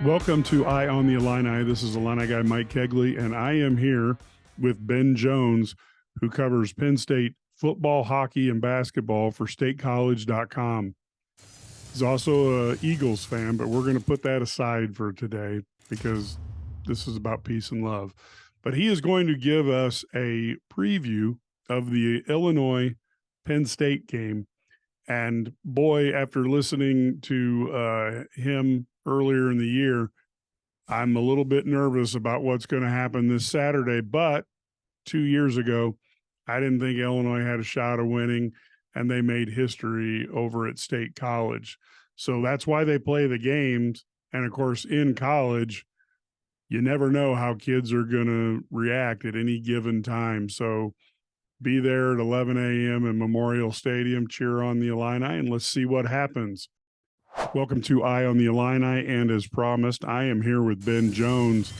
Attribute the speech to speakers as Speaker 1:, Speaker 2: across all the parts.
Speaker 1: Welcome to Eye on the Illini. This is IlliniGuy Mike Cagley, and I am here with Ben Jones, who covers Penn State football, hockey, and basketball for statecollege.com. He's also an Eagles fan, but we're going to put that aside for today because this is about peace and love. But he is going to give us a preview of the Illinois Penn State game. And boy, after listening to him earlier in the year, I'm a little bit nervous about what's going to happen this Saturday. But 2 years ago, I didn't think Illinois had a shot of winning, and they made history over at State College. So that's why they play the games. And of course, in college, you never know how kids are going to react at any given time. So be there at 11 a.m. in Memorial Stadium, cheer on the Illini, and let's see what happens. Welcome to Eye on the Illini, and as promised, I am here with Ben Jones.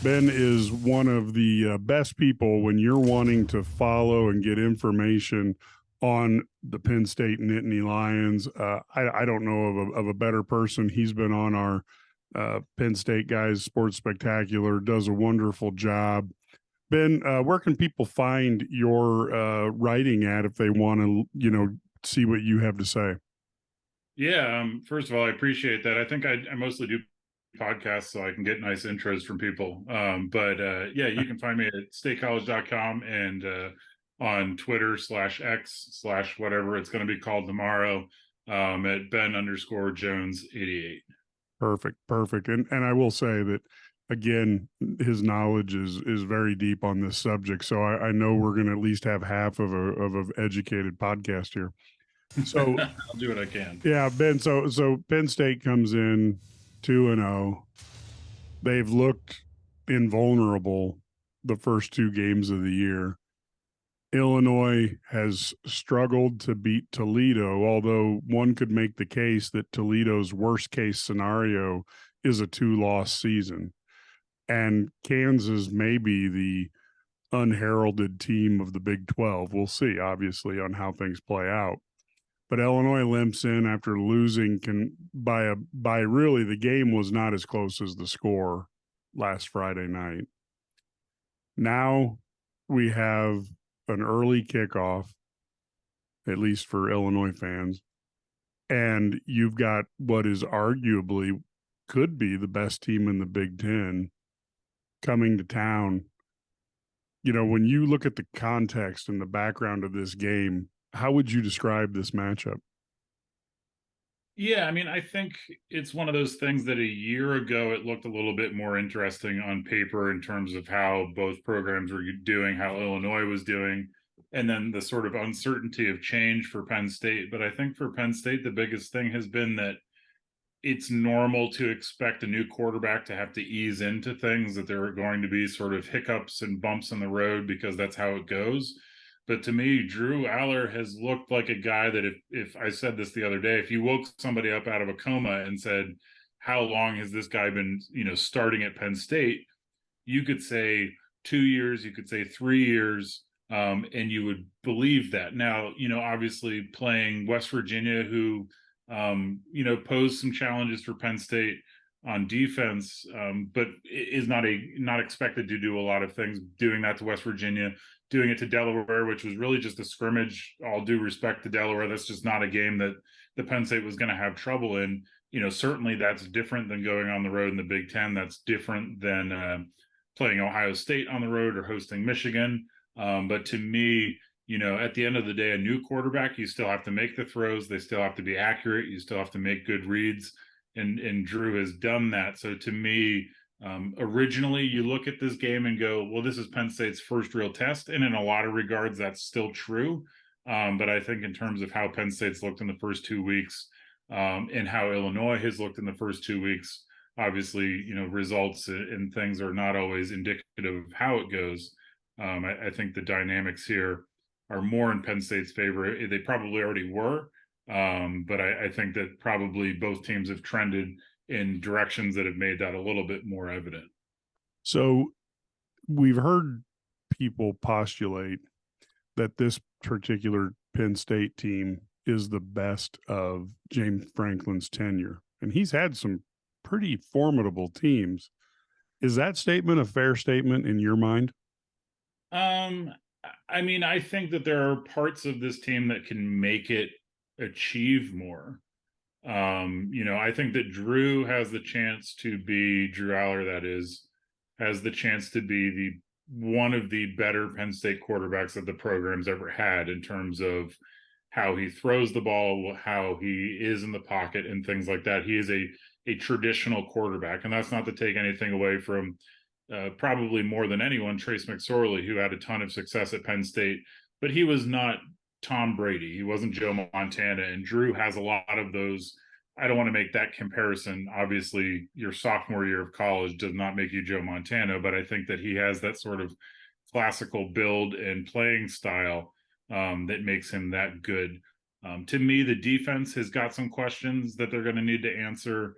Speaker 1: Ben is one of the best people when you're wanting to follow and get information on the Penn State Nittany Lions. I don't know of a better person. He's been on our Penn State Guys Sports Spectacular, does a wonderful job. Ben, where can people find your writing at if they want to, see what you have to say?
Speaker 2: Yeah. First of all, I appreciate that. I think I mostly do podcasts so I can get nice intros from people. Yeah, you can find me at statecollege.com and on Twitter /X/ whatever it's going to be called tomorrow at Ben_Jones88.
Speaker 1: Perfect. And I will say that, again, his knowledge is very deep on this subject. So I know we're going to at least have half of an educated podcast here. So
Speaker 2: I'll do what I can.
Speaker 1: Yeah, Ben. So Penn State comes in 2-0. They've looked invulnerable the first two games of the year. Illinois has struggled to beat Toledo, although one could make the case that Toledo's worst case scenario is a 2-loss season. And Kansas may be the unheralded team of the Big 12. We'll see, obviously, on how things play out. But Illinois limps in after losing by really the game was not as close as the score last Friday night. Now we have an early kickoff, at least for Illinois fans, and you've got what is arguably could be the best team in the Big Ten coming to town. When you look at the context and the background of this game, how would you describe this matchup?
Speaker 2: Yeah, I mean, I think it's one of those things that a year ago it looked a little bit more interesting on paper in terms of how both programs were doing, how Illinois was doing, and then the sort of uncertainty of change for Penn State. But I think for Penn State, the biggest thing has been that it's normal to expect a new quarterback to have to ease into things, that there are going to be sort of hiccups and bumps in the road because that's how it goes. But to me, Drew Aller has looked like a guy that if I said this the other day, if you woke somebody up out of a coma and said, how long has this guy been, starting at Penn State? You could say 2 years, you could say 3 years, and you would believe that. Now, obviously playing West Virginia, who, posed some challenges for Penn State on defense, but is not expected to do a lot of things. Doing that to West Virginia, doing it to Delaware, which was really just a scrimmage. All due respect to Delaware, that's just not a game that the Penn State was going to have trouble in. Certainly that's different than going on the road in the Big Ten. That's different than playing Ohio State on the road or hosting Michigan. But to me, at the end of the day, a new quarterback, you still have to make the throws. They still have to be accurate. You still have to make good reads. And Drew has done that. So to me, originally you look at this game and go, well, this is Penn State's first real test. And in a lot of regards, that's still true. But I think in terms of how Penn State's looked in the first 2 weeks and how Illinois has looked in the first 2 weeks, obviously, results and things are not always indicative of how it goes. I think the dynamics here are more in Penn State's favor. They probably already were. But I think that probably both teams have trended in directions that have made that a little bit more evident.
Speaker 1: So we've heard people postulate that this particular Penn State team is the best of James Franklin's tenure. And he's had some pretty formidable teams. Is that statement a fair statement in your mind?
Speaker 2: Um, I mean, I think that there are parts of this team that can make it achieve more. I think that Drew has the chance to be Drew Aller, that is, has the chance to be the one of the better Penn State quarterbacks that the program's ever had in terms of how he throws the ball, how he is in the pocket, and things like that. He is a traditional quarterback, and that's not to take anything away from probably more than anyone, Trace McSorley, who had a ton of success at Penn State, but he was not Tom Brady. He wasn't Joe Montana, and Drew has a lot of those. I don't want to make that comparison. Obviously, your sophomore year of college does not make you Joe Montana, but I think that he has that sort of classical build and playing style that makes him that good. To me, the defense has got some questions that they're going to need to answer.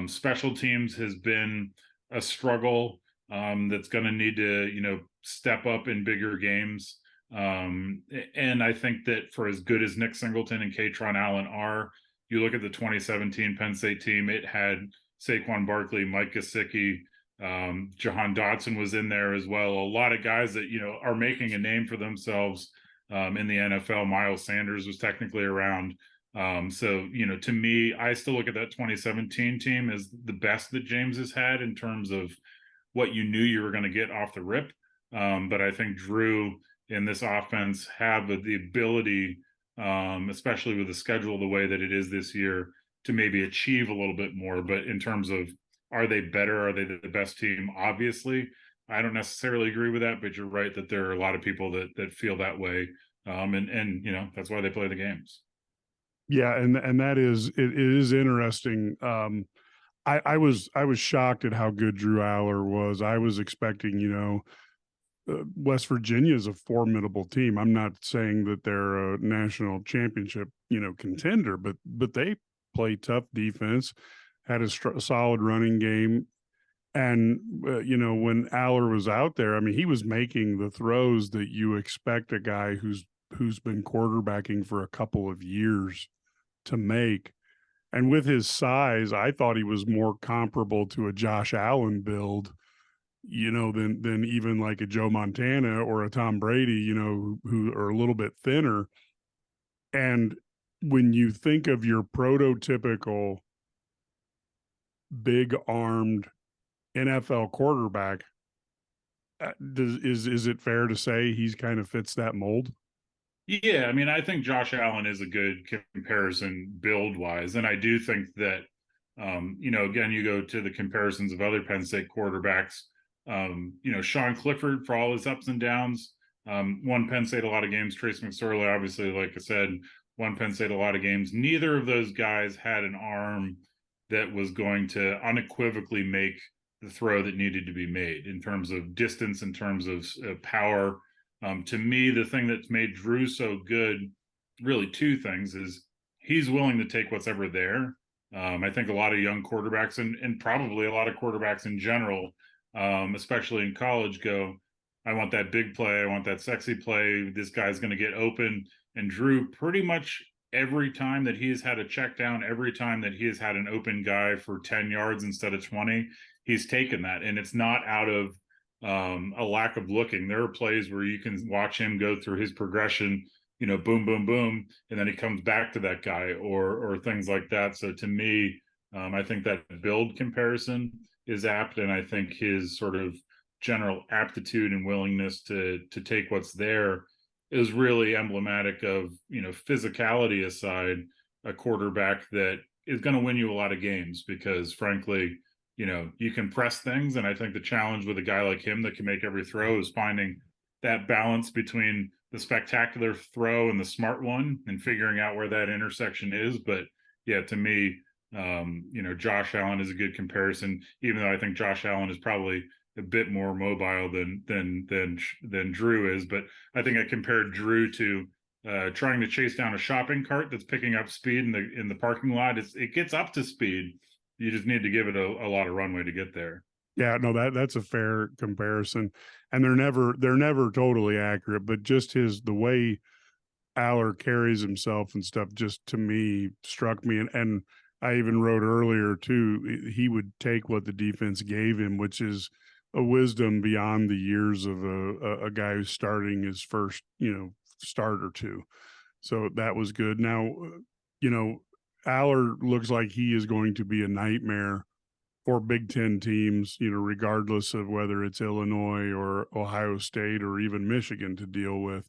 Speaker 2: Special teams has been a struggle that's going to need to, step up in bigger games. And I think that for as good as Nick Singleton and Katron Allen are, you look at the 2017 Penn State team, it had Saquon Barkley, Mike Gesicki, Jahan Dotson was in there as well. A lot of guys that, are making a name for themselves in the NFL. Miles Sanders was technically around. To me, I still look at that 2017 team as the best that James has had in terms of what you knew you were going to get off the rip. But I think Drew in this offense have the ability, especially with the schedule the way that it is this year, to maybe achieve a little bit more. But in terms of, are they better? Are they the best team? Obviously, I don't necessarily agree with that, but you're right that there are a lot of people that feel that way. And that's why they play the games.
Speaker 1: Yeah, and that is it is interesting. I was shocked at how good Drew Aller was. I was expecting, West Virginia is a formidable team. I'm not saying that they're a national championship, contender, but they play tough defense, had a solid running game, and when Aller was out there, I mean, he was making the throws that you expect a guy who's been quarterbacking for a couple of years to make. And with his size, I thought he was more comparable to a Josh Allen build, than even like a Joe Montana or a Tom Brady, who are a little bit thinner. And when you think of your prototypical big armed NFL quarterback, is it fair to say he's kind of fits that mold?
Speaker 2: Yeah, I mean, I think Josh Allen is a good comparison build wise. And I do think that, again, you go to the comparisons of other Penn State quarterbacks. Sean Clifford, for all his ups and downs, won Penn State a lot of games. Trace McSorley, obviously, like I said, won Penn State a lot of games. Neither of those guys had an arm that was going to unequivocally make the throw that needed to be made in terms of distance, in terms of power. To me, the thing that's made Drew so good, really two things, is he's willing to take what's ever there. I think a lot of young quarterbacks and probably a lot of quarterbacks in general, especially in college, go, I want that big play. I want that sexy play. This guy's going to get open. And Drew, pretty much every time that he has had a check down, every time that he has had an open guy for 10 yards instead of 20, he's taken that. And it's not out of a lack of looking. There are plays where you can watch him go through his progression, boom, boom, boom, and then he comes back to that guy or things like that. So to me, I think that build comparison is apt, and I think his sort of general aptitude and willingness to take what's there is really emblematic of, physicality aside, a quarterback that is going to win you a lot of games because, frankly, you can press things. And I think the challenge with a guy like him that can make every throw is finding that balance between the spectacular throw and the smart one and figuring out where that intersection is. But yeah, to me, Josh Allen is a good comparison, even though I think Josh Allen is probably a bit more mobile than Drew is. But I think I compared Drew to trying to chase down a shopping cart that's picking up speed in the parking lot. It gets up to speed. You just need to give it a lot of runway to get there.
Speaker 1: Yeah, no, that's a fair comparison. And they're never totally accurate, but just the way Aller carries himself and stuff just to me struck me. And I even wrote earlier too, he would take what the defense gave him, which is a wisdom beyond the years of a guy who's starting his first, start or two. So that was good. Now, you know, Aller looks like he is going to be a nightmare for Big Ten teams, regardless of whether it's Illinois or Ohio State or even Michigan to deal with.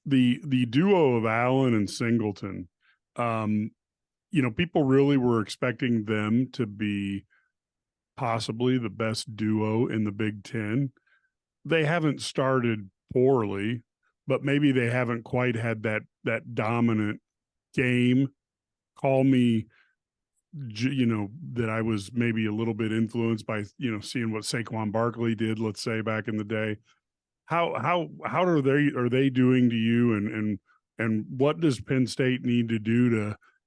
Speaker 1: The duo of Allen and Singleton, um, people really were expecting them to be possibly the best duo in the Big Ten. They haven't started poorly, but maybe they haven't quite had that dominant game. Call me, that I was maybe a little bit influenced by seeing what Saquon Barkley did, let's say, back in the day. How are they doing to you, and what does Penn State need to do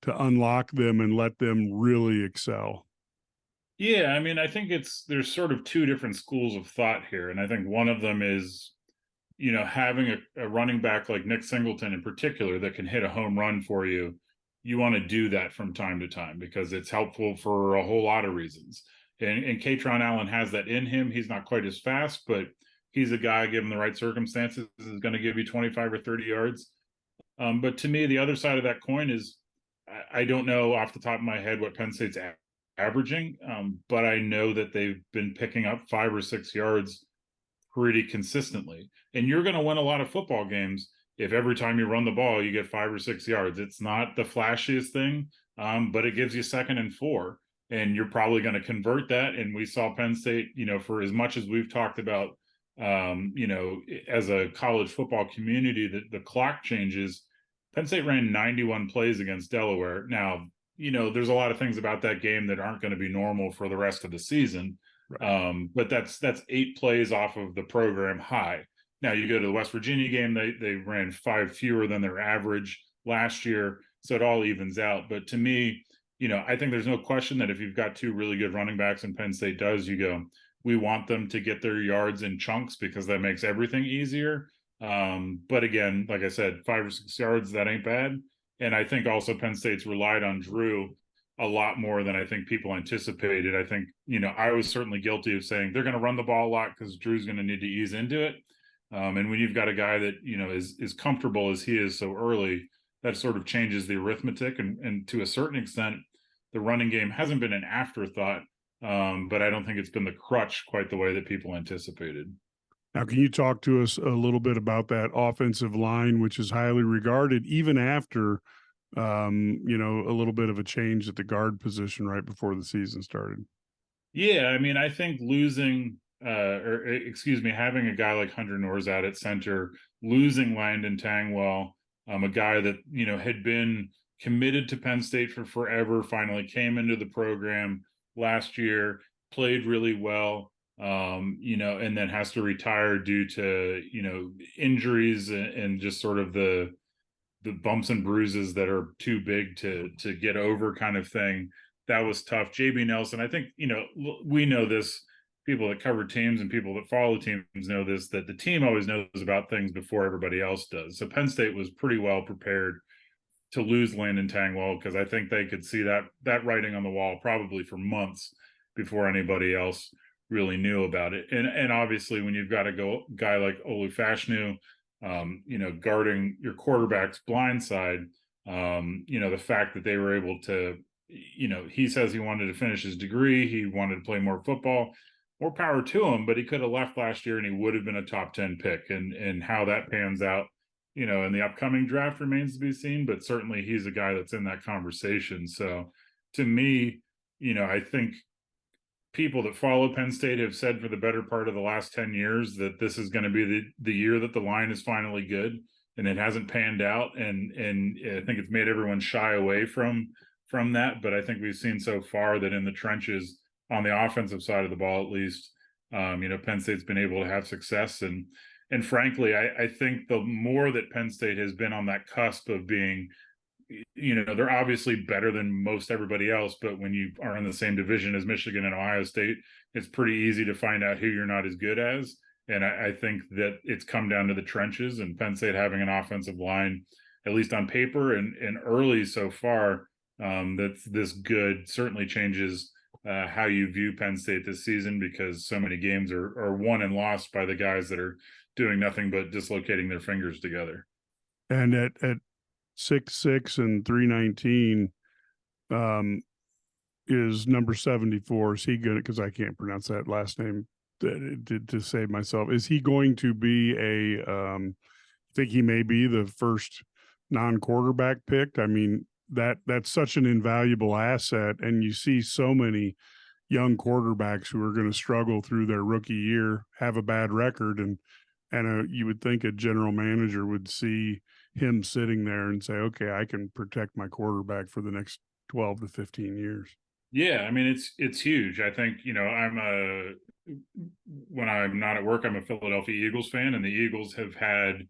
Speaker 1: to unlock them and let them really excel?
Speaker 2: Yeah, I mean, I think there's sort of two different schools of thought here, and I think one of them is, having a running back like Nick Singleton in particular that can hit a home run for you. You want to do that from time to time because it's helpful for a whole lot of reasons. And Katron Allen has that in him. He's not quite as fast, but he's a guy, given the right circumstances, is going to give you 25 or 30 yards. But to me, the other side of that coin is I don't know off the top of my head what Penn State's averaging, but I know that they've been picking up 5 or 6 yards pretty consistently. And you're going to win a lot of football games if every time you run the ball, you get 5 or 6 yards. It's not the flashiest thing, but it gives you 2nd and 4. And you're probably going to convert that. And we saw Penn State, for as much as we've talked about, as a college football community, that the clock changes. Penn State ran 91 plays against Delaware. Now, there's a lot of things about that game that aren't going to be normal for the rest of the season. Right. But that's 8 plays off of the program high. Now you go to the West Virginia game, they ran 5 fewer than their average last year. So it all evens out. But to me, I think there's no question that if you've got 2 really good running backs, and Penn State does, you go, we want them to get their yards in chunks because that makes everything easier. But again, like I said, 5 or 6 yards, that ain't bad. And I think also Penn State's relied on Drew a lot more than I think people anticipated. I think, I was certainly guilty of saying they're going to run the ball a lot because Drew's going to need to ease into it. And when you've got a guy that, is comfortable as he is so early, that sort of changes the arithmetic. And to a certain extent, the running game hasn't been an afterthought, but I don't think it's been the crutch quite the way that people anticipated.
Speaker 1: Now, can you talk to us a little bit about that offensive line, which is highly regarded even after, a little bit of a change at the guard position right before the season started?
Speaker 2: Yeah, I mean, I think having a guy like Hunter Norzad at center, losing Landon Tangwell, a guy that, had been committed to Penn State for forever, finally came into the program last year, played really well, and then has to retire due to, injuries and just sort of the bumps and bruises that are too big to get over kind of thing. That was tough. JB Nelson, I think, we know this, people that cover teams and people that follow teams know this, that the team always knows about things before everybody else does. So Penn State was pretty well prepared to lose Landon Tangwell because I think they could see that writing on the wall probably for months before anybody else really knew about it. And obviously when you've got a guy like Olu Fashanu, guarding your quarterback's blind side, the fact that they were able to, he says he wanted to finish his degree. He wanted to play more football. More power to him, but he could have left last year and he would have been a top 10 pick. And how that pans out, in the upcoming draft remains to be seen, but certainly he's a guy that's in that conversation. So to me, I think people that follow Penn State have said for the better part of the last 10 years that this is going to be the year that the line is finally good, and it hasn't panned out. And I think it's made everyone shy away from that. But I think we've seen so far that in the trenches, on the offensive side of the ball, at least, Penn State's been able to have success. And frankly, I think the more that Penn State has been on that cusp of being, they're obviously better than most everybody else, but when you are in the same division as Michigan and Ohio State, it's pretty easy to find out who you're not as good as. And I think that it's come down to the trenches, and Penn State having an offensive line, at least on paper and early so far, that's this good certainly changes how you view Penn State this season, because so many games are won and lost by the guys that are doing nothing but dislocating their fingers together.
Speaker 1: And at 6'6" and 319, um, is number 74. Is he good? Because I can't pronounce that last name to save myself. Is he going to be a? Think he may be the first non-quarterback picked? I mean, that's such an invaluable asset, and you see so many young quarterbacks who are going to struggle through their rookie year, have a bad record, and you would think a general manager would see him sitting there and say, okay, I can protect my quarterback for the next 12 to 15 years.
Speaker 2: Yeah, I mean it's huge. I think, when I'm not at work, I'm a Philadelphia Eagles fan, and the Eagles have had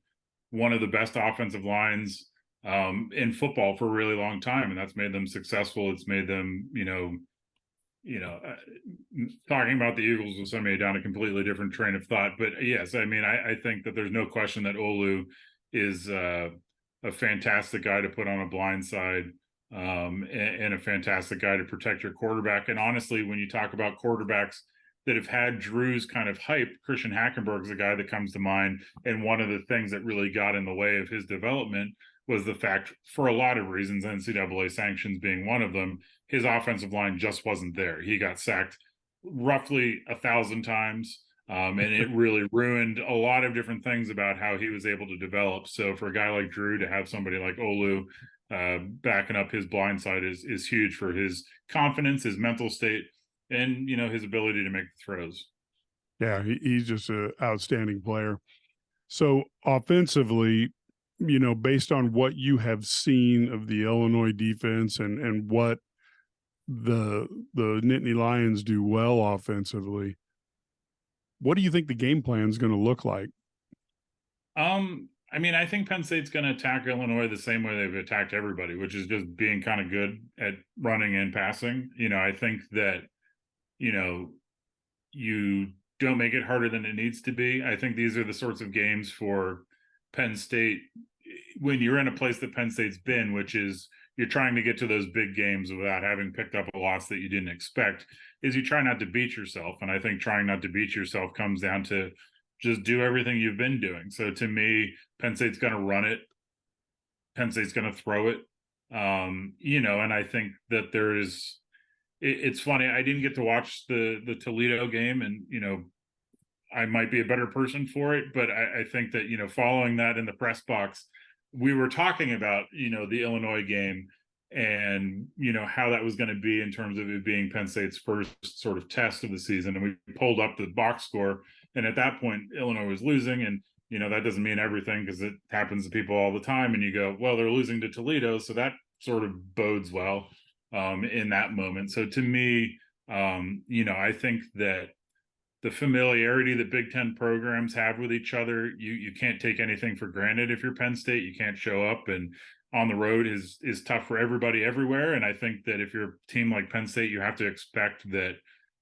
Speaker 2: one of the best offensive lines in football for a really long time, and that's made them successful. It's made them, talking about the Eagles will send me down a completely different train of thought. But yes, I mean, I think that there's no question that Olu is a fantastic guy to put on a blind side, and a fantastic guy to protect your quarterback. And honestly, when you talk about quarterbacks that have had Drew's kind of hype, Christian Hackenberg is a guy that comes to mind. And one of the things that really got in the way of his development was the fact, for a lot of reasons, NCAA sanctions being one of them, his offensive line just wasn't there. He got sacked roughly 1,000 times. And it really ruined a lot of different things about how he was able to develop. So for a guy like Drew to have somebody like Olu backing up his blind side is huge for his confidence, his mental state, and his ability to make the throws.
Speaker 1: Yeah, he's just an outstanding player. So offensively, based on what you have seen of the Illinois defense and what the Nittany Lions do well offensively, what do you think the game plan is going to look like?
Speaker 2: I mean, I think Penn State's going to attack Illinois the same way they've attacked everybody, which is just being kind of good at running and passing. I think that, you don't make it harder than it needs to be. I think these are the sorts of games for Penn State when you're in a place that Penn State's been, which is you're trying to get to those big games without having picked up a loss that you didn't expect, is you try not to beat yourself. And I think trying not to beat yourself comes down to just do everything you've been doing. So to me, Penn State's going to run it. Penn State's going to throw it. And I think that it's funny. I didn't get to watch the Toledo game, and I might be a better person for it, but I think that following that in the press box, we were talking about the Illinois game and how that was going to be in terms of it being Penn State's first sort of test of the season, and we pulled up the box score, and at that point Illinois was losing, and that doesn't mean everything because it happens to people all the time, and you go, well, they're losing to Toledo, so that sort of bodes well in that moment. So to me, I think that the familiarity that Big Ten programs have with each other, you can't take anything for granted. If you're Penn State, you can't show up, and on the road is tough for everybody everywhere. And I think that if you're a team like Penn State, you have to expect that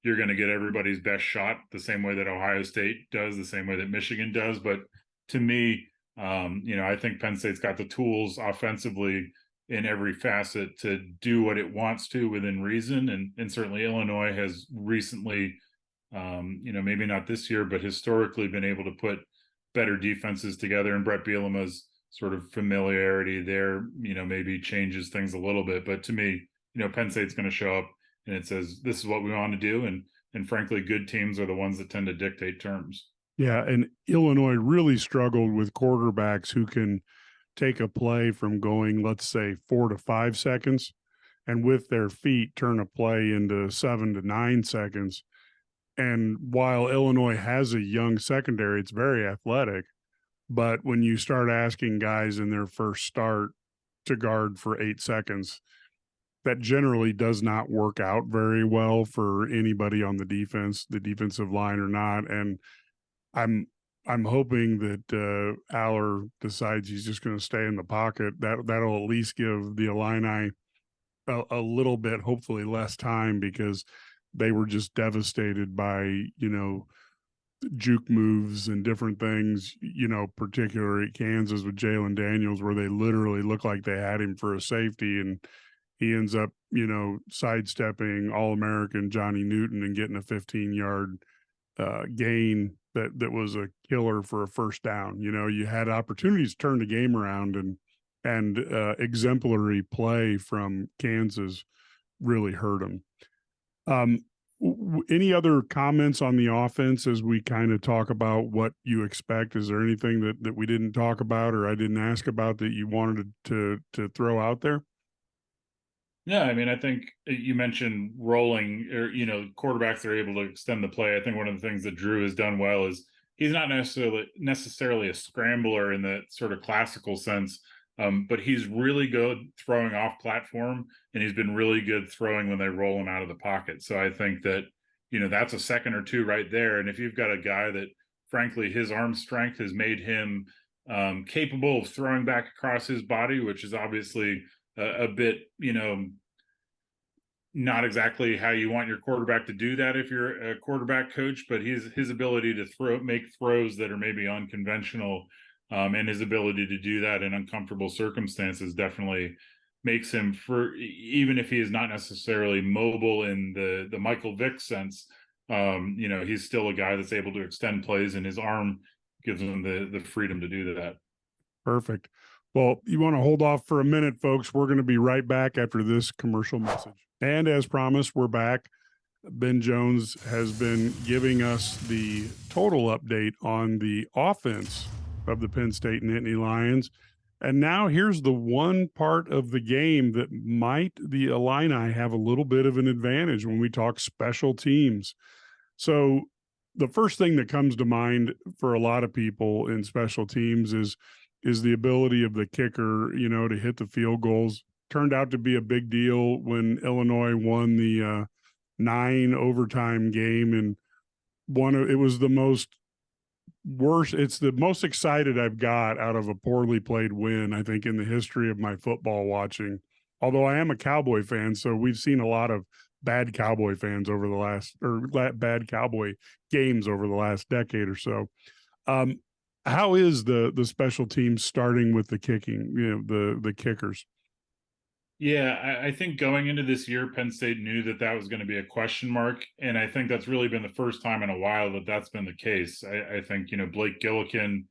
Speaker 2: you're going to get everybody's best shot the same way that Ohio State does, the same way that Michigan does. But to me, I think Penn State's got the tools offensively in every facet to do what it wants to within reason. And certainly Illinois has recently, maybe not this year, but historically been able to put better defenses together. And Brett Bielema's sort of familiarity there, maybe changes things a little bit. But to me, Penn State's going to show up and it says, this is what we want to do. And frankly, good teams are the ones that tend to dictate terms.
Speaker 1: Yeah, and Illinois really struggled with quarterbacks who can take a play from going, let's say, 4 to 5 seconds, and with their feet turn a play into 7 to 9 seconds. And while Illinois has a young secondary, it's very athletic. But when you start asking guys in their first start to guard for 8 seconds, that generally does not work out very well for anybody on the defensive line or not. And I'm hoping that Aller decides he's just going to stay in the pocket. That'll at least give the Illini a little bit, hopefully less time, because they were just devastated by, juke moves and different things, particularly at Kansas with Jalen Daniels, where they literally looked like they had him for a safety. And, he ends up, sidestepping All-American Johnny Newton and getting a 15-yard gain that was a killer for a first down. You had opportunities to turn the game around, and exemplary play from Kansas really hurt them. Any other comments on the offense as we kind of talk about what you expect? Is there anything that we didn't talk about or I didn't ask about that you wanted to throw out there?
Speaker 2: Yeah, I mean, I think you mentioned rolling, or quarterbacks are able to extend the play. I think one of the things that Drew has done well is he's not necessarily a scrambler in the sort of classical sense, but he's really good throwing off platform, and he's been really good throwing when they roll him out of the pocket. So I think that that's a second or two right there. And if you've got a guy that, frankly, his arm strength has made him capable of throwing back across his body, which is obviously a bit, not exactly how you want your quarterback to do that if you're a quarterback coach, but his ability to make throws that are maybe unconventional, and his ability to do that in uncomfortable circumstances definitely makes him, for even if he is not necessarily mobile in the Michael Vick sense, he's still a guy that's able to extend plays, and his arm gives him the freedom to do that.
Speaker 1: Perfect. Well, you want to hold off for a minute, folks. We're going to be right back after this commercial message. And as promised, we're back. Ben Jones has been giving us the total update on the offense of the Penn State Nittany Lions. And now here's the one part of the game that might the Illini have a little bit of an advantage when we talk special teams. So the first thing that comes to mind for a lot of people in special teams is the ability of the kicker, to hit the field goals. Turned out to be a big deal when Illinois won the 9 overtime game, and it was the most excited I've got out of a poorly played win, I think, in the history of my football watching. Although I am a Cowboy fan, so we've seen a lot of bad Cowboy games over the last decade or so. How is the special teams starting with the kicking, the kickers?
Speaker 2: Yeah, I think going into this year, Penn State knew that was going to be a question mark. And I think that's really been the first time in a while that that's been the case. I think, Blake Gillikin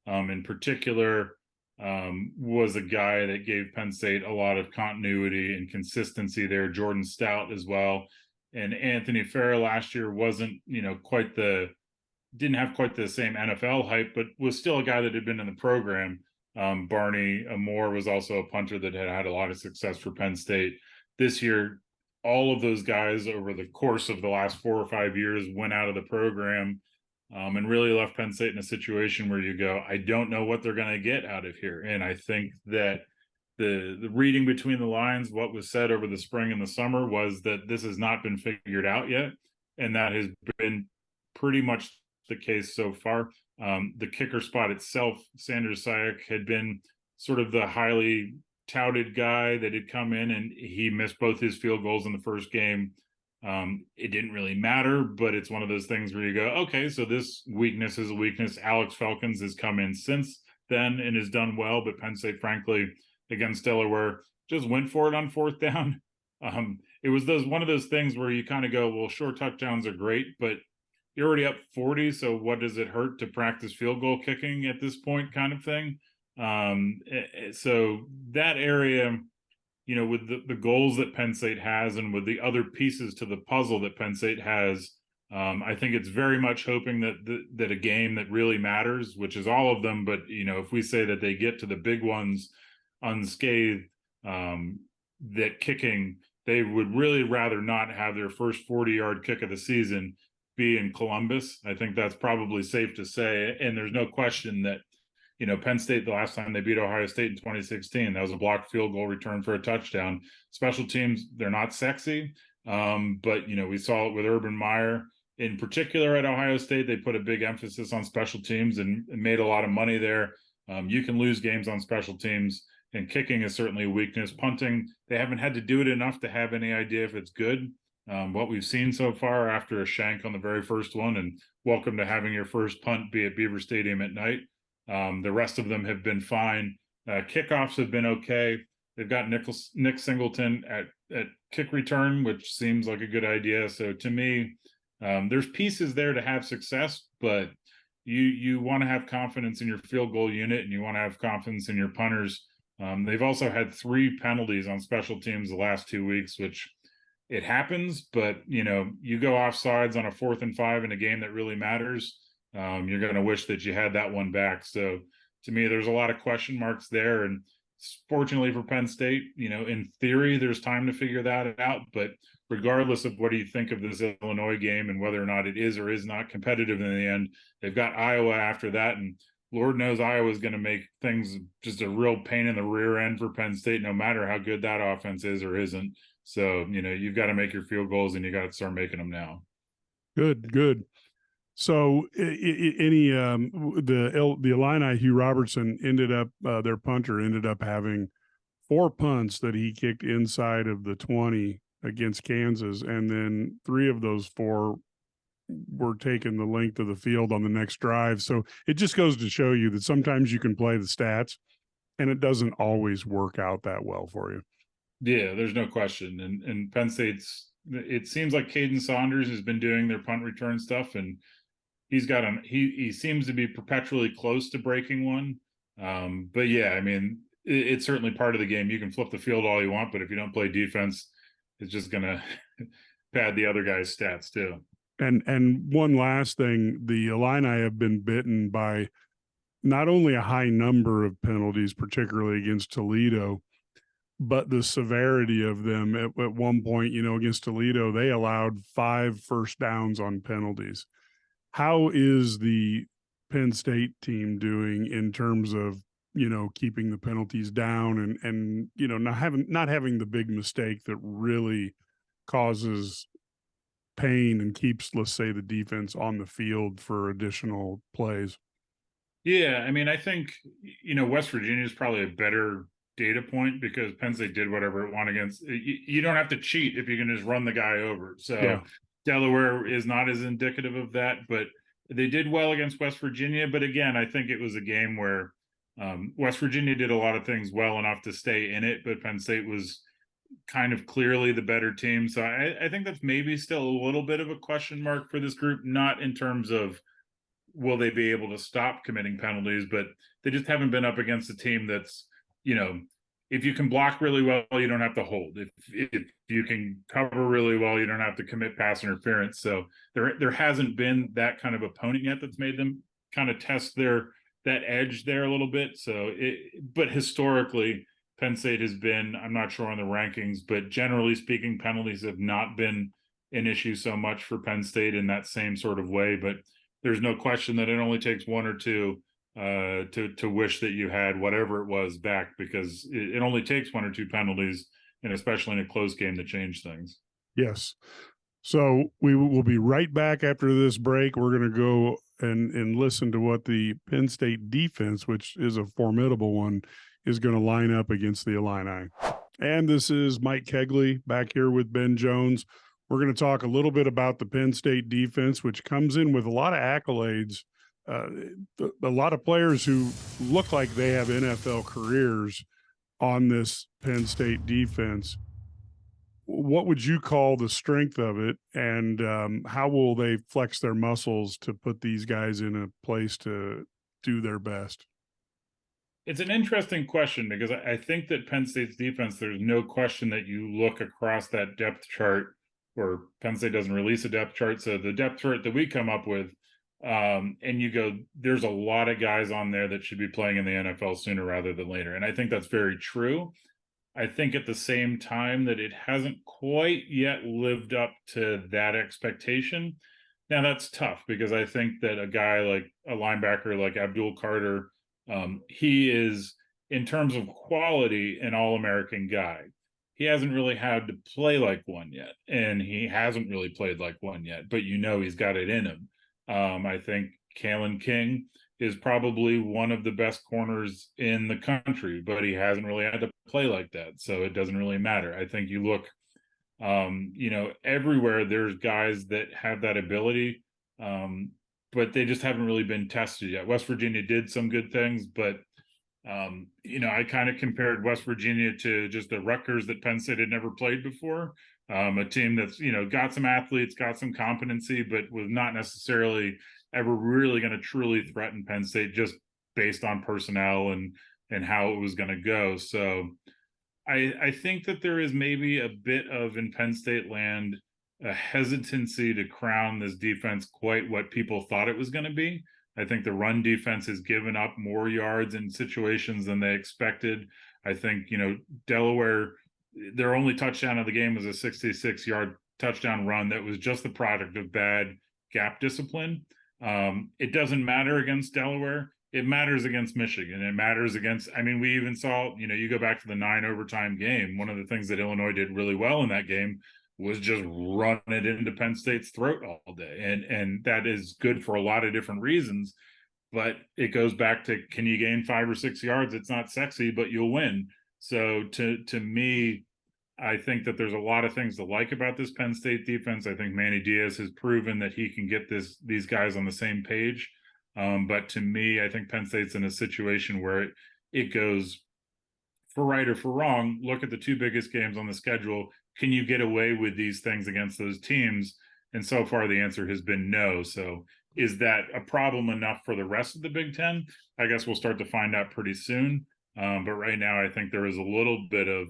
Speaker 2: in particular was a guy that gave Penn State a lot of continuity and consistency there. Jordan Stout as well. And Anthony Farrell last year wasn't, didn't have quite the same NFL hype, but was still a guy that had been in the program. Barney Moore was also a punter that had a lot of success for Penn State. This year, all of those guys over the course of the last 4 or 5 years went out of the program, and really left Penn State in a situation where you go, I don't know what they're going to get out of here. And I think that the reading between the lines, what was said over the spring and the summer, was that this has not been figured out yet. And that has been pretty much the case so far. The kicker spot itself, Sanders Sayak had been sort of the highly touted guy that had come in, and he missed both his field goals in the first game. It didn't really matter, but it's one of those things where you go, okay, so this weakness is a weakness. Alex Falcons has come in since then and has done well, but Penn State, frankly, against Delaware, just went for it on fourth down. It was one of those things where you kind of go, well, sure, touchdowns are great, but you're already up 40, so what does it hurt to practice field goal kicking at this point, kind of thing. So that area, with the goals that Penn State has and with the other pieces to the puzzle that Penn State has, I think it's very much hoping that a game that really matters, which is all of them, but if we say that they get to the big ones unscathed, that kicking, they would really rather not have their first 40-yard kick of the season be in Columbus. I think that's probably safe to say. And there's no question that, Penn State, the last time they beat Ohio State in 2016, that was a blocked field goal return for a touchdown. Special teams, they're not sexy. But, we saw it with Urban Meyer in particular at Ohio State. They put a big emphasis on special teams and made a lot of money there. You can lose games on special teams, and kicking is certainly a weakness. Punting, they haven't had to do it enough to have any idea if it's good. What we've seen so far after a shank on the very first one, and welcome to having your first punt be at Beaver Stadium at night. The rest of them have been fine. Kickoffs have been okay. They've got Nick Singleton at kick return, which seems like a good idea. So to me, there's pieces there to have success, but you want to have confidence in your field goal unit, and you want to have confidence in your punters. They've also had 3 penalties on special teams the last 2 weeks, which it happens, but you go offsides on a 4th and 5 in a game that really matters. You're going to wish that you had that one back. So to me, there's a lot of question marks there. And fortunately for Penn State, in theory, there's time to figure that out. But regardless of what do you think of this Illinois game and whether or not it is or is not competitive in the end, they've got Iowa after that. And Lord knows Iowa's going to make things just a real pain in the rear end for Penn State, no matter how good that offense is or isn't. So, you've got to make your field goals, and you got to start making them now.
Speaker 1: Good. So the Illini, Hugh Robertson ended up, their punter ended up having 4 punts that he kicked inside of the 20 against Kansas. And then 3 of those 4 were taking the length of the field on the next drive. So it just goes to show you that sometimes you can play the stats and it doesn't always work out that well for you.
Speaker 2: Yeah, there's no question. And Penn State's, it seems like Caden Saunders has been doing their punt return stuff, and he's got he seems to be perpetually close to breaking one. But yeah, I mean, it's certainly part of the game. You can flip the field all you want, but if you don't play defense, it's just gonna pad the other guy's stats too.
Speaker 1: And one last thing, the Illini have been bitten by not only a high number of penalties, particularly against Toledo, but the severity of them. At one point, against Toledo, they allowed 5 first downs on penalties. How is the Penn State team doing in terms of, keeping the penalties down and not having the big mistake that really causes pain and keeps, let's say, the defense on the field for additional plays?
Speaker 2: Yeah, I mean, I think, West Virginia is probably a better data point because Penn State did whatever it wanted against. You don't have to cheat if you can just run the guy over. So yeah. Delaware is not as indicative of that, but they did well against West Virginia. But again, I think it was a game where West Virginia did a lot of things well enough to stay in it, but Penn State was kind of clearly the better team. So I think that's maybe still a little bit of a question mark for this group, not in terms of will they be able to stop committing penalties, but they just haven't been up against a team that's, if you can block really well, you don't have to hold. If you can cover really well, you don't have to commit pass interference. So there hasn't been that kind of opponent yet that's made them kind of test that edge there a little bit. So but historically, Penn State has been, I'm not sure on the rankings, but generally speaking, penalties have not been an issue so much for Penn State in that same sort of way. But there's no question that it only takes 1 or 2 to wish that you had whatever it was back, because it only takes 1 or 2 penalties, and especially in a close game, to change things.
Speaker 1: Yes. So we will be right back after this break. We're going to go and listen to what the Penn State defense, which is a formidable one, is going to line up against the Illini. And this is Mike Cagley back here with Ben Jones. We're going to talk a little bit about the Penn State defense, which comes in with a lot of accolades. A lot of players who look like they have NFL careers on this Penn State defense. What would you call the strength of it, and how will they flex their muscles to put these guys in a place to do their best?
Speaker 2: It's an interesting question because I think that Penn State's defense, there's no question that you look across that depth chart, or Penn State doesn't release a depth chart. So the depth chart that we come up with, and you go, there's a lot of guys on there that should be playing in the NFL sooner rather than later. And I think that's very true. I think at the same time that it hasn't quite yet lived up to that expectation. Now that's tough because I think that a guy like a linebacker like Abdul Carter, he is, in terms of quality, an All-American guy. He hasn't really had to play like one yet, and he hasn't really played like one yet, but he's got it in him. I think Kalen King is probably one of the best corners in the country, but he hasn't really had to play like that, so it doesn't really matter. I think you look, everywhere there's guys that have that ability, but they just haven't really been tested yet. West Virginia did some good things, but I kind of compared West Virginia to just the Rutgers that Penn State had never played before. A team that's, got some athletes, got some competency, but was not necessarily ever really going to truly threaten Penn State just based on personnel and how it was going to go. So I think that there is maybe a bit of, in Penn State land, a hesitancy to crown this defense quite what people thought it was going to be. I think the run defense has given up more yards in situations than they expected. I think, Delaware, their only touchdown of the game was a 66-yard touchdown run that was just the product of bad gap discipline. It doesn't matter against Delaware. It matters against Michigan. It matters against, we even saw, you go back to the 9 overtime game. One of the things that Illinois did really well in that game was just run it into Penn State's throat all day. And that is good for a lot of different reasons. But it goes back to, can you gain 5 or 6 yards? It's not sexy, but you'll win. So to me, I think that there's a lot of things to like about this Penn State defense. I think Manny Diaz has proven that he can get these guys on the same page. But to me, I think Penn State's in a situation where it goes, for right or for wrong, look at the 2 biggest games on the schedule. Can you get away with these things against those teams? And so far, the answer has been no. So is that a problem enough for the rest of the Big Ten? I guess we'll start to find out pretty soon. But right now, I think there is a little bit of,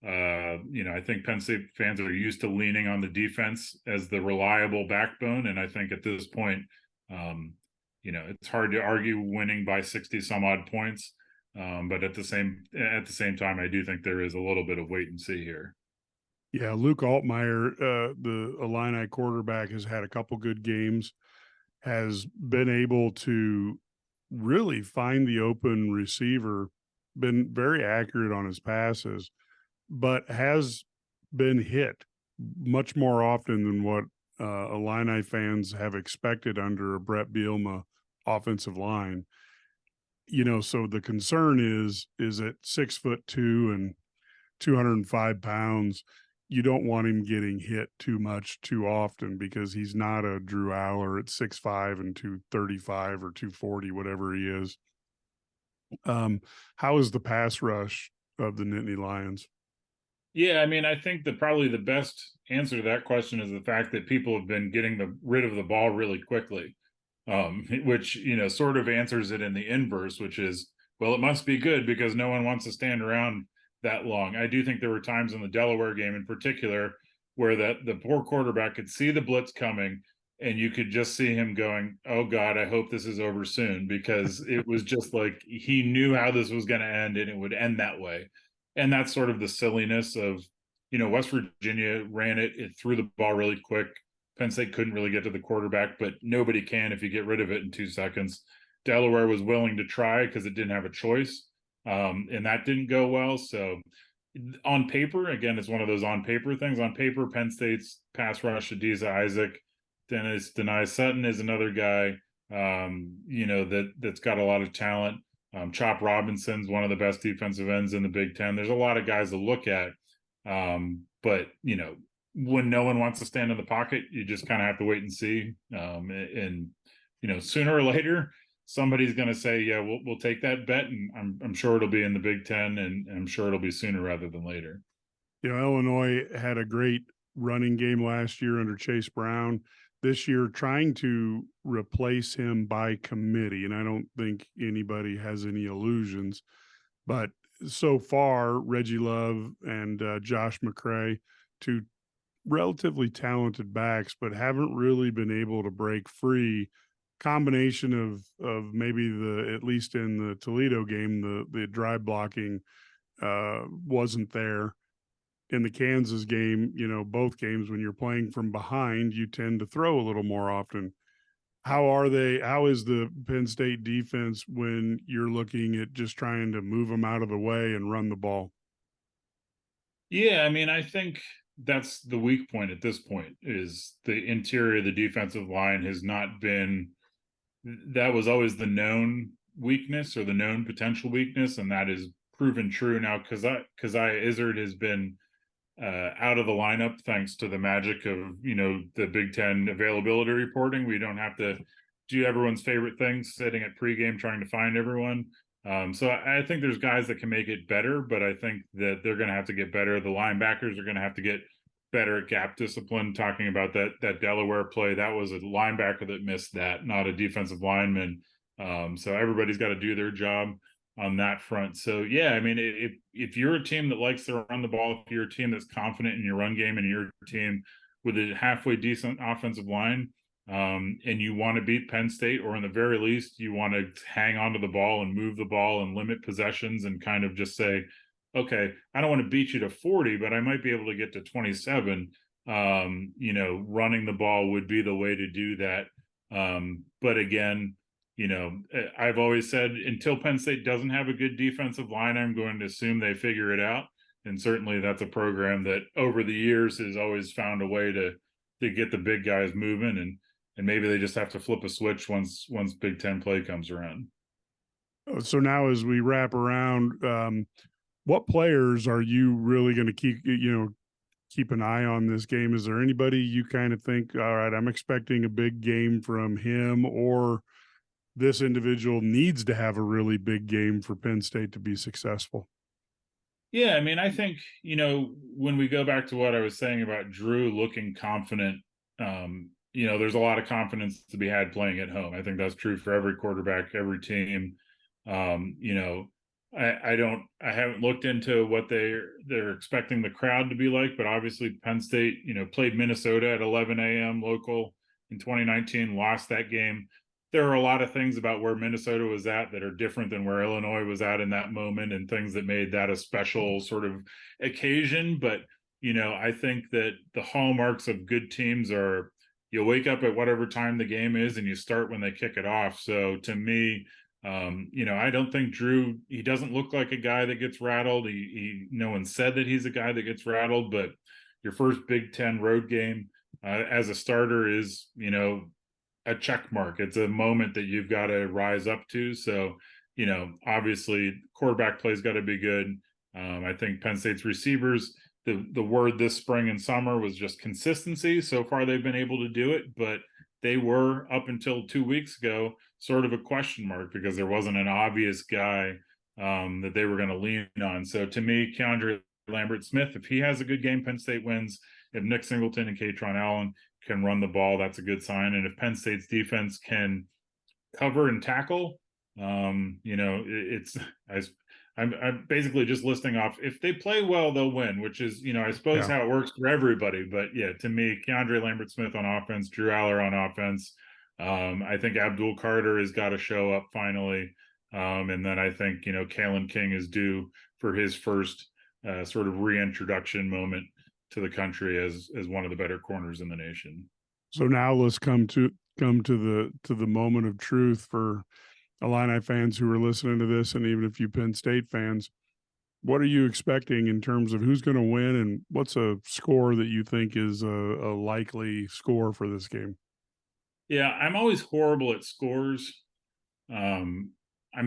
Speaker 2: I think Penn State fans are used to leaning on the defense as the reliable backbone. And I think at this point, it's hard to argue winning by 60 some odd points. But at the same time, I do think there is a little bit of wait and see here.
Speaker 1: Yeah, Luke Altmaier, the Illini quarterback, has had a couple good games, has been able to really find the open receiver, been very accurate on his passes, but has been hit much more often than what Illini fans have expected under a Brett Bielema offensive line. So the concern is at 6'2" and 205 pounds, you don't want him getting hit too much too often, because he's not a Drew Aller at 6'5" and 235 or 240, whatever he is. How is the pass rush of the Nittany Lions?
Speaker 2: Yeah, I think that probably the best answer to that question is the fact that people have been getting rid of the ball really quickly, which, sort of answers it in the inverse, which is, well, it must be good because no one wants to stand around that long. I do think there were times in the Delaware game in particular where the poor quarterback could see the blitz coming and you could just see him going, oh God, I hope this is over soon, because it was just like he knew how this was going to end and it would end that way. And that's sort of the silliness of, West Virginia ran it threw the ball really quick. Penn State couldn't really get to the quarterback, but nobody can if you get rid of it in 2 seconds. Delaware was willing to try because it didn't have a choice. And that didn't go well. So on paper, again, it's one of those on paper things. On paper, Penn State's pass rush, Adiza Isaac, Dennis Denai Sutton is another guy, that's got a lot of talent. Chop Robinson's one of the best defensive ends in the Big Ten. There's a lot of guys to look at. But, when no one wants to stand in the pocket, you just kind of have to wait and see. And sooner or later, somebody's going to say, yeah, we'll take that bet. And I'm sure it'll be in the Big Ten, and I'm sure it'll be sooner rather than later.
Speaker 1: Illinois had a great running game last year under Chase Brown. This year, trying to replace him by committee, and I don't think anybody has any illusions, but so far, Reggie Love and Josh McCray, 2 relatively talented backs, but haven't really been able to break free. Combination of maybe at least in the Toledo game, the drive blocking wasn't there. In the Kansas game, both games, when you're playing from behind, you tend to throw a little more often. How is the Penn State defense when you're looking at just trying to move them out of the way and run the ball?
Speaker 2: Yeah, I think that's the weak point at this point, is the interior of the defensive line has not been, that was always the known weakness or the known potential weakness. And that is proven true now. Keziah Izzard has been out of the lineup thanks to the magic of the Big Ten availability reporting. We don't have to do everyone's favorite thing, sitting at pregame trying to find everyone. So I think there's guys that can make it better, but I think that they're going to have to get better. The linebackers are going to have to get better at gap discipline. Talking about that Delaware play, that was a linebacker that missed that, not a defensive lineman. So everybody's got to do their job on that front. So yeah, I mean, if you're a team that likes to run the ball, if you're a team that's confident in your run game, and you're a team with a halfway decent offensive line, and you want to beat Penn State, or in the very least, you want to hang on to the ball and move the ball and limit possessions and kind of just say, okay, I don't want to beat you to 40, but I might be able to get to 27. Running the ball would be the way to do that. But again, I've always said, until Penn State doesn't have a good defensive line, I'm going to assume they figure it out. And certainly that's a program that over the years has always found a way to get the big guys moving, and maybe they just have to flip a switch once Big Ten play comes around.
Speaker 1: So now, as we wrap around, what players are you really going to keep an eye on this game? Is there anybody you kind of think, all right, I'm expecting a big game from him, or this individual needs to have a really big game for Penn State to be successful?
Speaker 2: Yeah, I mean, I think, when we go back to what I was saying about Drew looking confident, there's a lot of confidence to be had playing at home. I think that's true for every quarterback, every team. I haven't looked into what they're expecting the crowd to be like, but obviously Penn State, played Minnesota at 11 a.m. local in 2019, lost that game. There are a lot of things about where Minnesota was at that are different than where Illinois was at in that moment, and things that made that a special sort of occasion. But, I think that the hallmarks of good teams are, you wake up at whatever time the game is and you start when they kick it off. So to me, I don't think Drew, he doesn't look like a guy that gets rattled. No one said that he's a guy that gets rattled, but your first Big Ten road game as a starter is, a check mark. It's a moment that you've got to rise up to. So, obviously quarterback play's got to be good. I think Penn State's receivers, the word this spring and summer was just consistency. So far they've been able to do it, but they were, up until 2 weeks ago, sort of a question mark because there wasn't an obvious guy that they were going to lean on. So to me, Keandre Lambert-Smith, if he has a good game, Penn State wins. If Nick Singleton and Katron Allen can run the ball, that's a good sign. And if Penn State's defense can cover and tackle, I'm basically just listing off, if they play well, they'll win, which is, I suppose how it works for everybody. But yeah, to me, Keandre Lambert-Smith on offense, Drew Aller on offense. I think Abdul Carter has got to show up finally. And then I think, Kalen King is due for his first sort of reintroduction moment to the country as one of the better corners in the nation.
Speaker 1: So now let's come to the moment of truth for Illini fans who are listening to this, and even a few Penn State fans. What are you expecting in terms of who's going to win, and what's a score that you think is a likely score for this game?
Speaker 2: Yeah, I'm always horrible at scores. I'm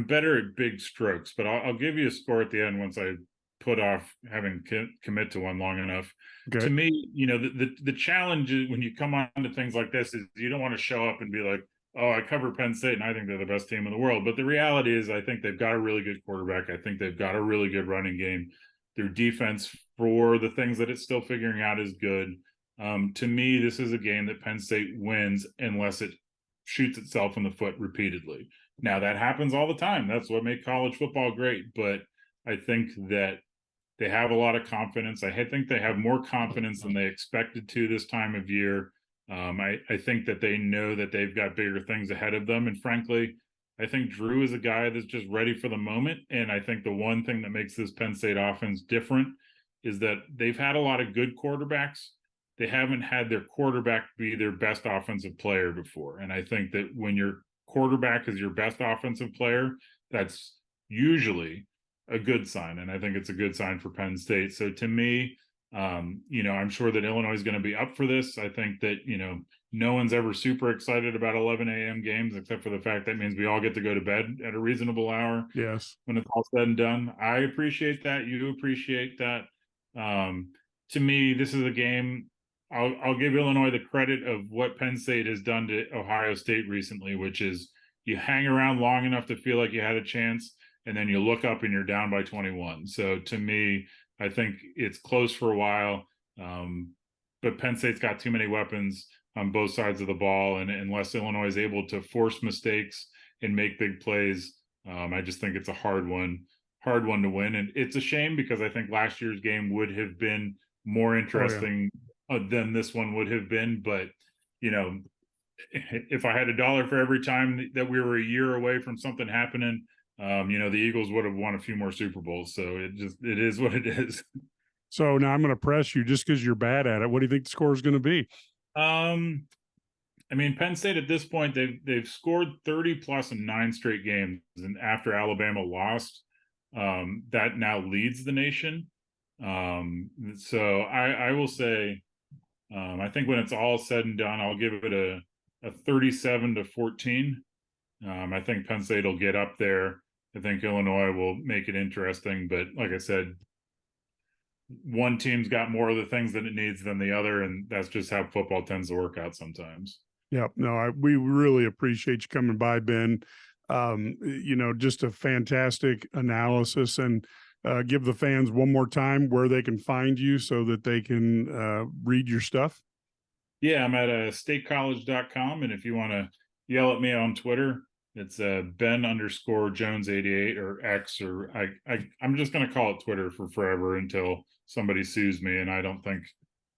Speaker 2: better at big strokes, but I'll give you a score at the end once I put off having commit to one long enough.
Speaker 1: Okay.
Speaker 2: To me, the challenge is, when you come on to things like this, is you don't want to show up and be like, oh, I cover Penn State and I think they're the best team in the world. But the reality is, I think they've got a really good quarterback. I think they've got a really good running game. Their defense, for the things that it's still figuring out, is good. To me, this is a game that Penn State wins unless it shoots itself in the foot repeatedly. Now, that happens all the time. That's what makes college football great. But I think that they have a lot of confidence. I think they have more confidence than they expected to this time of year. I think that they know that they've got bigger things ahead of them. And frankly, I think Drew is a guy that's just ready for the moment. And I think the one thing that makes this Penn State offense different is that they've had a lot of good quarterbacks. They haven't had their quarterback be their best offensive player before. And I think that when your quarterback is your best offensive player, that's usually a good sign. And I think it's a good sign for Penn State. So to me, I'm sure that Illinois is going to be up for this. I think that, no one's ever super excited about 11 a.m. games, except for the fact that means we all get to go to bed at a reasonable hour.
Speaker 1: Yes.
Speaker 2: When it's all said and done. I appreciate that. You appreciate that. To me, this is a game. I'll give Illinois the credit of what Penn State has done to Ohio State recently, which is you hang around long enough to feel like you had a chance. and then you look up and you're down by 21. So to me, I think it's close for a while. But Penn State's got too many weapons on both sides of the ball, and unless Illinois is able to force mistakes and make big plays, I just think it's a hard one to win. And it's a shame because I think last year's game would have been more interesting than this one would have been. But, you know, if I had $1 for every time that we were a year away from something happening, the Eagles would have won a few more Super Bowls. So it is what it is.
Speaker 1: So now I'm going to press you just because you're bad at it. What do you think the score is going to be?
Speaker 2: I mean, Penn State at this point, they've scored 30 plus in 9 straight games, and after Alabama lost, that now leads the nation. So I will say, I think when it's all said and done, I'll give it a 37-14. I think Penn State will get up there. I think Illinois will make it interesting, but like I said, one team's got more of the things that it needs than the other, and that's just how football tends to work out sometimes.
Speaker 1: Yeah, no, we really appreciate you coming by, Ben. Just a fantastic analysis, and give the fans one more time where they can find you so that they can read your stuff.
Speaker 2: Yeah, I'm at statecollege.com, and if you want to yell at me on Twitter, it's Ben_Jones88 or X, or I'm just going to call it Twitter for forever until somebody sues me, and I don't think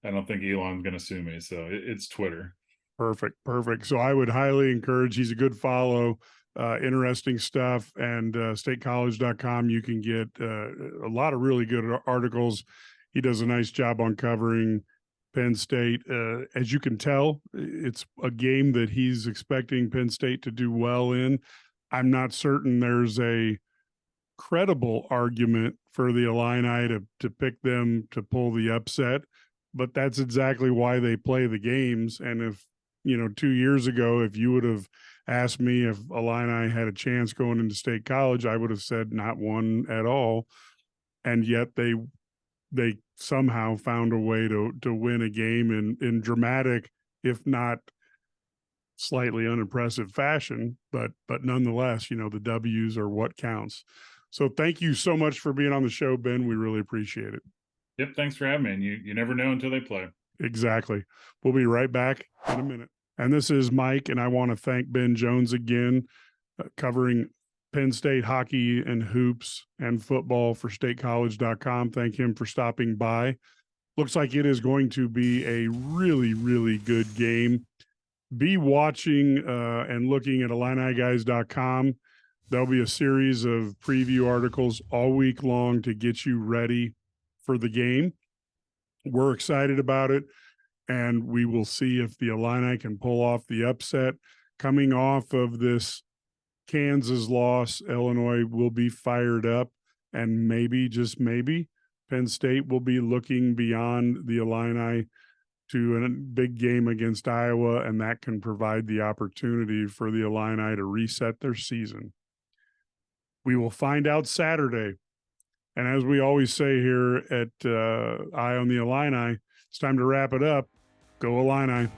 Speaker 2: Elon's going to sue me, so it's Twitter.
Speaker 1: Perfect. So I would highly encourage. He's a good follow. Interesting stuff. And statecollege.com, you can get a lot of really good articles. He does a nice job on covering Penn State. As you can tell, it's a game that he's expecting Penn State to do well in. I'm not certain there's a credible argument for the Illini to pick them to pull the upset, but that's exactly why they play the games. And if 2 years ago, if you would have asked me if Illini had a chance going into State College, I would have said not one at all. And yet they somehow found a way to win a game in dramatic, if not slightly unimpressive fashion, but nonetheless, the W's are what counts. So thank you so much for being on the show, Ben. We really appreciate it.
Speaker 2: Yep. Thanks for having me. And you never know until they play.
Speaker 1: Exactly. We'll be right back in a minute. And this is Mike, and I want to thank Ben Jones again, covering Penn State hockey and hoops and football for statecollege.com. Thank him for stopping by. Looks like it is going to be a really, really good game. Be watching and looking at IlliniGuys.com. There'll be a series of preview articles all week long to get you ready for the game. We're excited about it, and we will see if the Illini can pull off the upset. Coming off of this Kansas loss, Illinois will be fired up, and maybe, just maybe, Penn State will be looking beyond the Illini to a big game against Iowa, and that can provide the opportunity for the Illini to reset their season. We will find out Saturday. And as we always say here at Eye on the Illini, it's time to wrap it up. Go Illini.